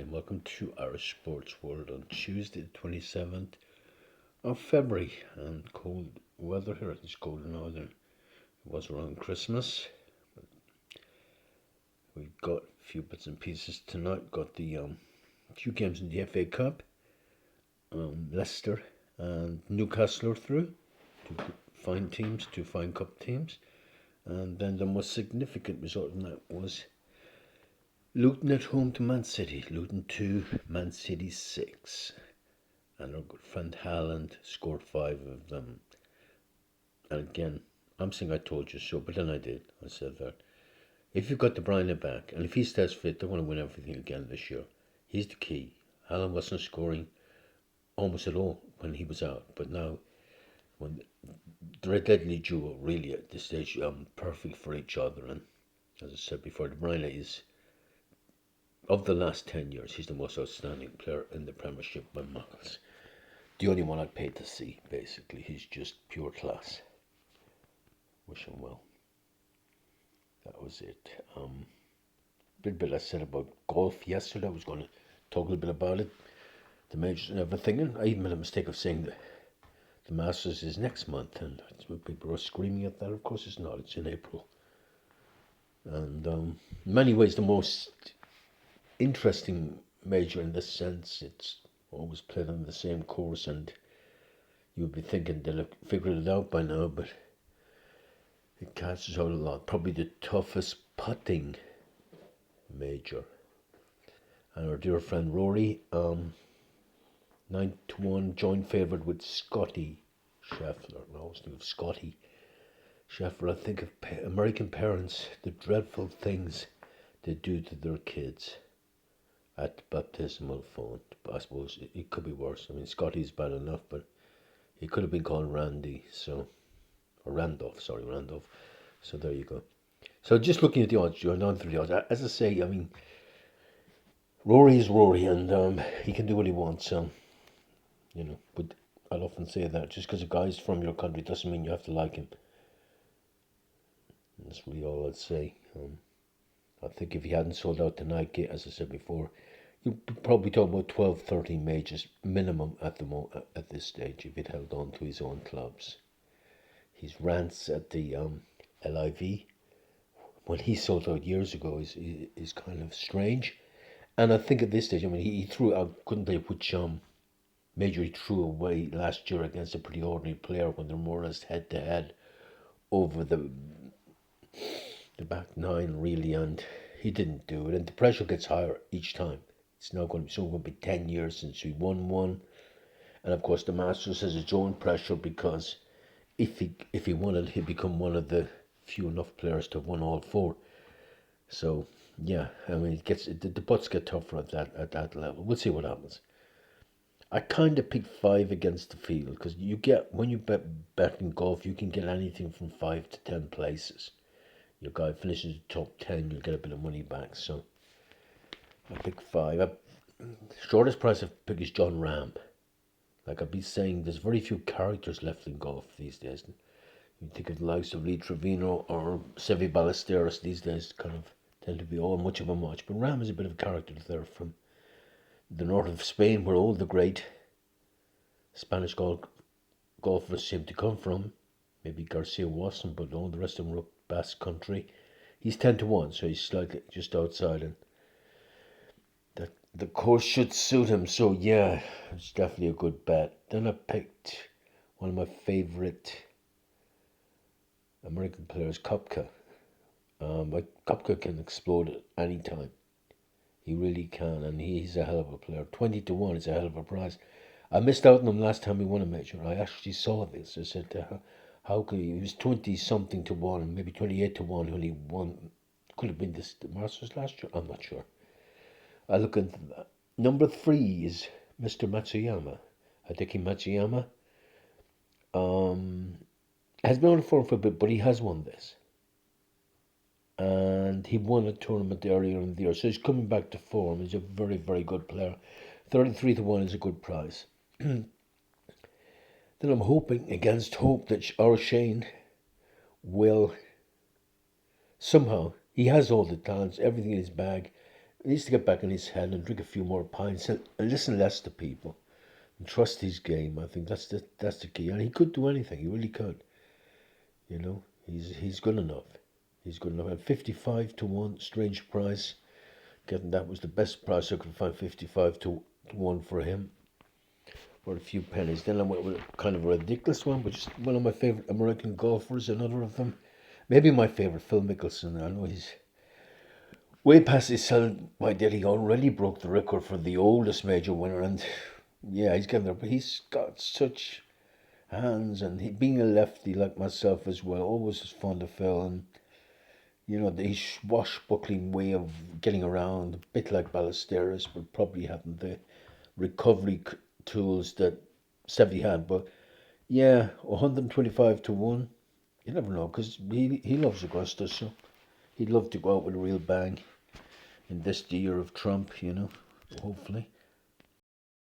and welcome to our Sports World on Tuesday, the 27th of February. And cold weather here. It's colder now than it was around Christmas. We've got a few bits and pieces tonight. Got the few games in the FA Cup. Leicester and Newcastle are through. Two fine teams, two fine cup teams. And then the most significant result in that was Luton at home to Man City. Luton 2, Man City 6. And our good friend Haaland scored 5 of them. And again, I'm saying I told you so, but then I did. I said that if you've got the Bruyne back, and if he stays fit, they're going to win everything again this year. He's the key. Haaland wasn't scoring almost at all when he was out, but now, when they're a deadly duo, really, at this stage, perfect for each other. And as I said before, De Bruyne is, of the last 10 years, he's the most outstanding player in the Premiership by miles. The only one I'd pay to see, basically. He's just pure class. Wish him well. That was it. Bit I said about golf yesterday. I was going to talk a little bit about it. The majors and everything. And I even made a mistake of saying that the Masters is next month. And people are screaming at that. Of course it's not. It's in April. And in many ways the most interesting major in this sense. It's always played on the same course, and you would be thinking they'll have figured it out by now, but it catches out a lot. Probably the toughest putting major. And our dear friend Rory, 9-1, joint favourite with Scotty Scheffler. I always think of Scotty Scheffler. I think of American parents, the dreadful things they do to their kids at the baptismal font. But I suppose it could be worse. I mean, Scotty's bad enough, but he could have been called Randy, or Randolph. So there you go. So just looking at the odds, you're down through the odds. As I say, I mean, Rory is Rory, and he can do what he wants. But I'll often say that just because a guy's from your country doesn't mean you have to like him. That's really all I'd say. I think if he hadn't sold out tonight, as I said before, you'd probably talk about 12, 13 majors minimum at this stage if he'd held on to his own clubs. His rants at the LIV when he sold out years ago is kind of strange. And I think at this stage, I mean, he threw out, couldn't they, which major he threw away last year against a pretty ordinary player when they're more or less head to head over the back nine, really, and he didn't do it. And the pressure gets higher each time. It's now going to be 10 years since we won one. And of course the Masters has its own pressure because if he won it, he'd become one of the few enough players to have won all 4. So yeah, I mean, the butts get tougher at that level. We'll see what happens. I kind of picked 5 against the field because when you bet in golf, you can get anything from 5 to 10 places. Your guy finishes the top 10, you'll get a bit of money back. So I picked 5. Shortest price I've picked is John Rahm. Like I've been saying, there's very few characters left in golf these days. You think of the likes of Lee Trevino or Seve Ballesteros these days kind of tend to be all much of a much. But Rahm is a bit of a character there from the north of Spain, where all the great Spanish golfers seem to come from. Maybe Garcia wasn't, but all the rest of them were up Basque Country. He's 10-1, so he's slightly just outside, and the course should suit him. So yeah, it's definitely a good bet. Then I picked one of my favourite American players, Koepka. But Koepka can explode at any time. He really can, and he's a hell of a player. 20-1 is a hell of a price. I missed out on him last time he won a major. I actually saw this. I said, how could he was 20-something to 1, maybe 28-1 when he won. Could have been the Masters last year. I'm not sure. I look into that. Number 3 is Mr. Matsuyama. Hideki Matsuyama. Has been on form for a bit, but he has won this. And he won a tournament earlier in the year, so he's coming back to form. He's a very, very good player. 33-1 is a good price. Then I'm hoping against hope that our Shane will somehow, he has all the talents, everything in his bag, He needs to get back in his head and drink a few more pints and listen less to people and trust his game. I think that's the key. And he could do anything. He really could. You know, he's good enough. He's good enough. At 55 to 1, strange price. Getting that was the best price I could find. 55 to 1 for him, for a few pennies. Then I went with kind of a ridiculous one, but just one of my favorite American golfers. Another of them. Maybe my favorite, Phil Mickelson. I know he's way past his sell by date. He already broke the record for the oldest major winner, and yeah, he's getting there. But he's got such hands, and being a lefty like myself as well, always was fond of Phil. And you know, the swashbuckling way of getting around, a bit like Ballesteros, but probably having the recovery tools that Sevi had. But yeah, 125 to 1. You never know, because he loves Augusta, so he'd love to go out with a real bang in this year of Trump, hopefully.